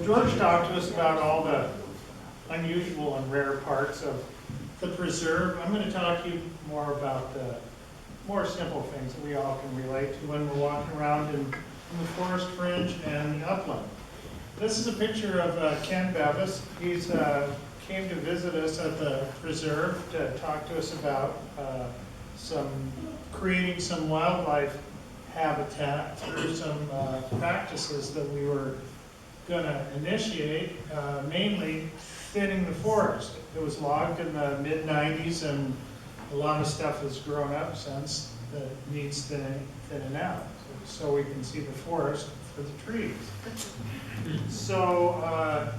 George talked to us about all the unusual and rare parts of the preserve. I'm going to talk to you more about the more simple things that we all can relate to when we're walking around in the forest fringe and the upland. This is a picture of Ken Bevis. He's came to visit us at the preserve to talk to us about creating some wildlife habitat through some practices that we were going to initiate, mainly thinning the forest. It was logged in the mid-90s, and a lot of stuff has grown up since that needs thinning out, so we can see the forest for the trees. So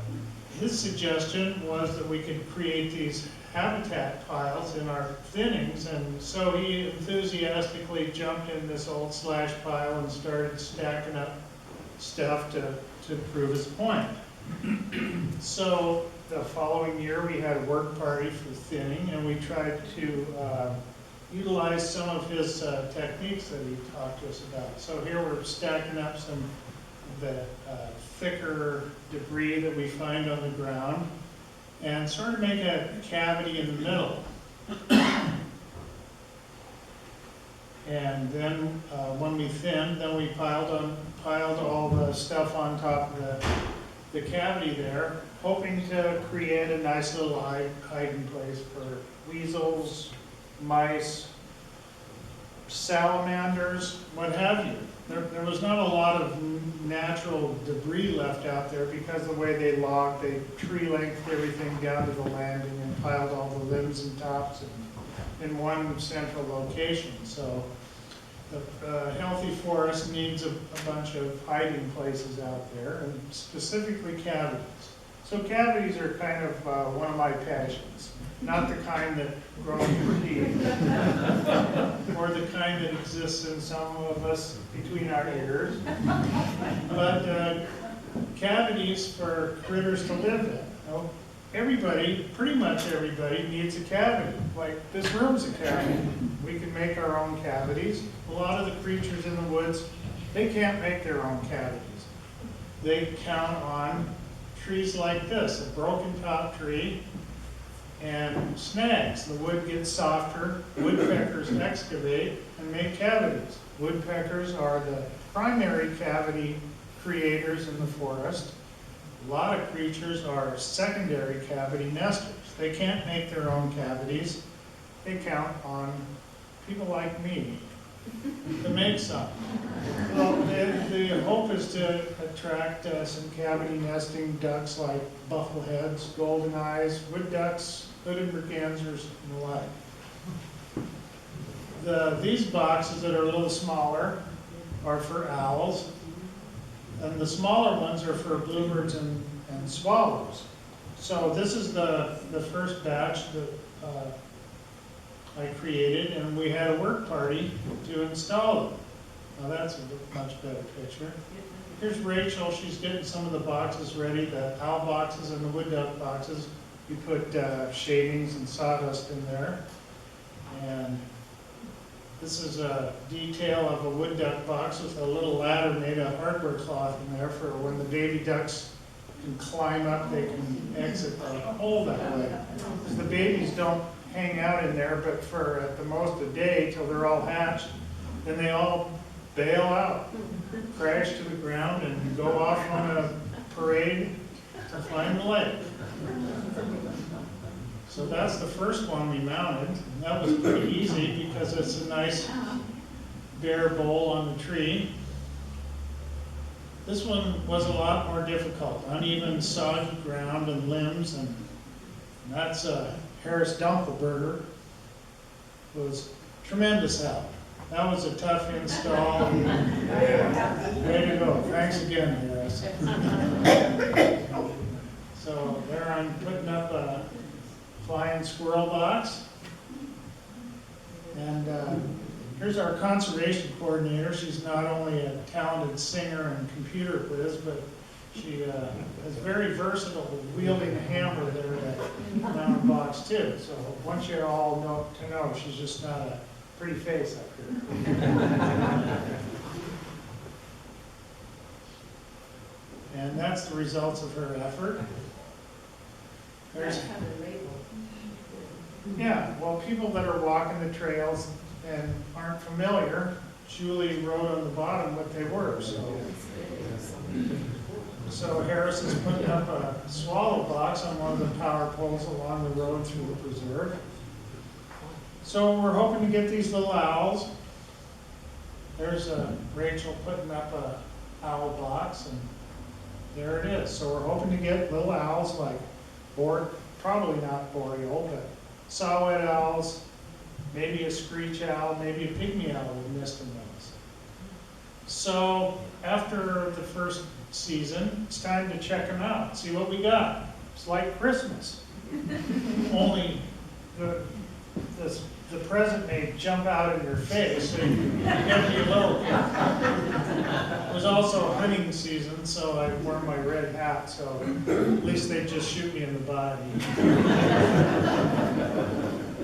his suggestion was that we could create these habitat piles in our thinnings, and so he enthusiastically jumped in this old slash pile and started stacking up stuff to prove his point. So the following year we had a work party for thinning, and we tried to utilize some of his techniques that he talked to us about. So here we're stacking up some of the thicker debris that we find on the ground and sort of make a cavity in the middle. And then when we thinned, then we piled all the stuff on top of the cavity there, hoping to create a nice little hiding place for weasels, mice, salamanders, what have you. There was not a lot of natural debris left out there because the way they logged, they tree-lengthed everything down to the landing and piled all the limbs and tops in one central location. So the healthy forest needs a bunch of hiding places out there, and specifically cavities. So cavities are kind of one of my passions. Not the kind that grow in your teeth, or the kind that exists in some of us between our ears, but cavities for critters to live in. Now, everybody, pretty much everybody, needs a cavity. Like this room's a cavity. We can make our own cavities. A lot of the creatures in the woods, they can't make their own cavities. They count on trees like this, a broken top tree, and snags. The wood gets softer, woodpeckers excavate and make cavities. Woodpeckers are the primary cavity creators in the forest. A lot of creatures are secondary cavity nesters. They can't make their own cavities. They count on people like me to make some. Well, the hope is to attract some cavity nesting ducks like buffleheads, golden eyes, wood ducks, hooded mergansers, and the like. These boxes that are a little smaller are for owls, and the smaller ones are for bluebirds and swallows. So this is the first batch that I created, and we had a work party to install them. Now that's a much better picture. Here's Rachel. She's getting some of the boxes ready, the owl boxes and the wood duck boxes. We put shavings and sawdust in there. And this is a detail of a wood duck box with a little ladder made of hardware cloth in there for when the baby ducks can climb up, they can exit the hole that way. Because the babies don't hang out in there, but for at the most a day till they're all hatched, then they all bail out, crash to the ground, and go off on a parade to find the lake. So that's the first one we mounted. And that was pretty easy because it's a nice bare bowl on the tree. This one was a lot more difficult. Uneven, soggy ground and limbs, and that's Harris Dunkelberger. It was tremendous help. That was a tough install. Way to go. Thanks again, Harris. So there I'm putting up a flying squirrel box. And here's our conservation coordinator. She's not only a talented singer and computer whiz, but she is very versatile with wielding a hammer there to mount a box too. So I want you all to know she's just not a pretty face up here. And that's the results of her effort. There's, yeah, well, people that are walking the trails and aren't familiar, Julie wrote on the bottom what they were. So Harris is putting up a swallow box on one of the power poles along the road through the preserve. So we're hoping to get these little owls. There's Rachel putting up a owl box, and there it is. So we're hoping to get little owls like probably not boreal, but saw-whet owls, maybe a screech owl, maybe a pygmy owl would nest in those. So after the first season, it's time to check them out, see what we got. It's like Christmas. Only the present may jump out in your face, so you get to be a little careful. It was also hunting season, so I wore my red hat, so at least they'd just shoot me in the body.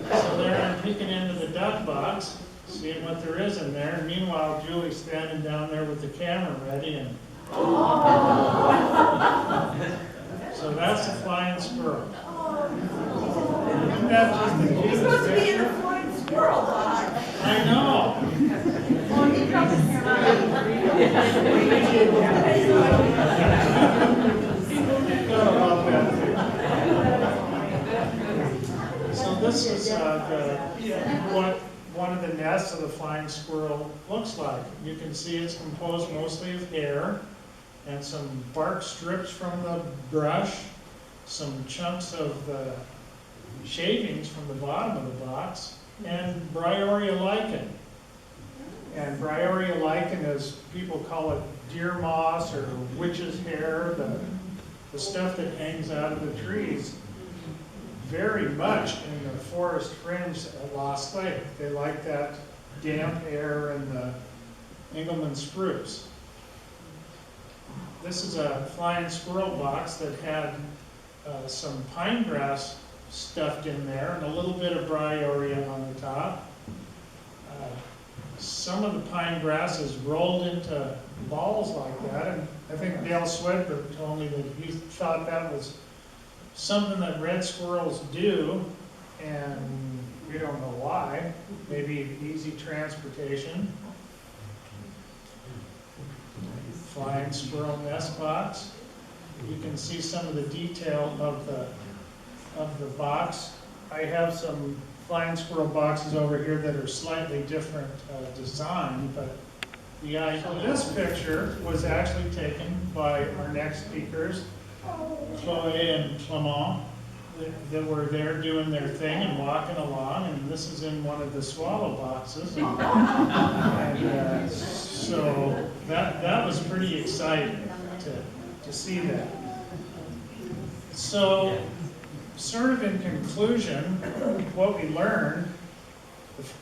So there I'm peeking into the duck box, seeing what there is in there. And meanwhile, Julie's standing down there with the camera ready. And so that's the flying squirrel. Isn't that just the cutest You're supposed to be in picture? the flying squirrel, Doc. I know. Oh, he comes Forgot about that too. So this is what one of the nests of the flying squirrel looks like. You can see it's composed mostly of hair and some bark strips from the brush, some chunks of the shavings from the bottom of the box, and Bryoria lichen. And Bryoria lichen, as people call it, deer moss or witch's hair, the stuff that hangs out of the trees, very much in the forest fringe at Lost Lake. They like that damp air and the Engelmann spruce. This is a flying squirrel box that had some pine grass stuffed in there and a little bit of Bryoria on the top. Some of the pine grass is rolled into balls like that, and I think Dale Swedberg told me that he thought that was something that red squirrels do, and we don't know why. Maybe easy transportation. Flying squirrel nest box. You can see some of the detail of the box. I have some flying squirrel boxes over here that are slightly different design, but the idea of this picture was actually taken by our next speakers, Chloe and Clement, that were there doing their thing and walking along, and this is in one of the swallow boxes. And so that was pretty exciting to see that. So, sort of in conclusion, what we learned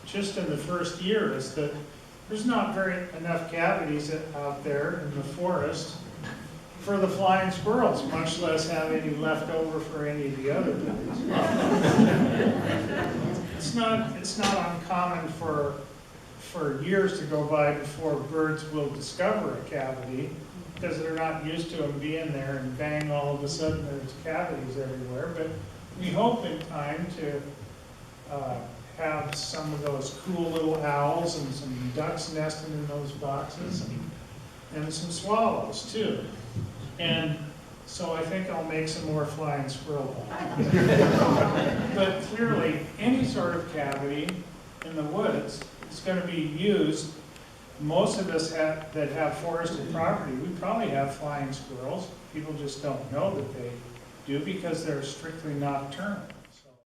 just in the first year is that there's not enough cavities out there in the forest for the flying squirrels, much less have any left over for any of the other birds. It's not uncommon for years to go by before birds will discover a cavity, because they're not used to them being there, and bang, all of a sudden there's cavities everywhere. But we hope in time to have some of those cool little owls and some ducks nesting in those boxes, and some swallows too. And so I think I'll make some more flying squirrel boxes. But clearly, any sort of cavity in the woods is going to be used. Most of us that have forested property, we probably have flying squirrels. People just don't know that they do because they're strictly nocturnal.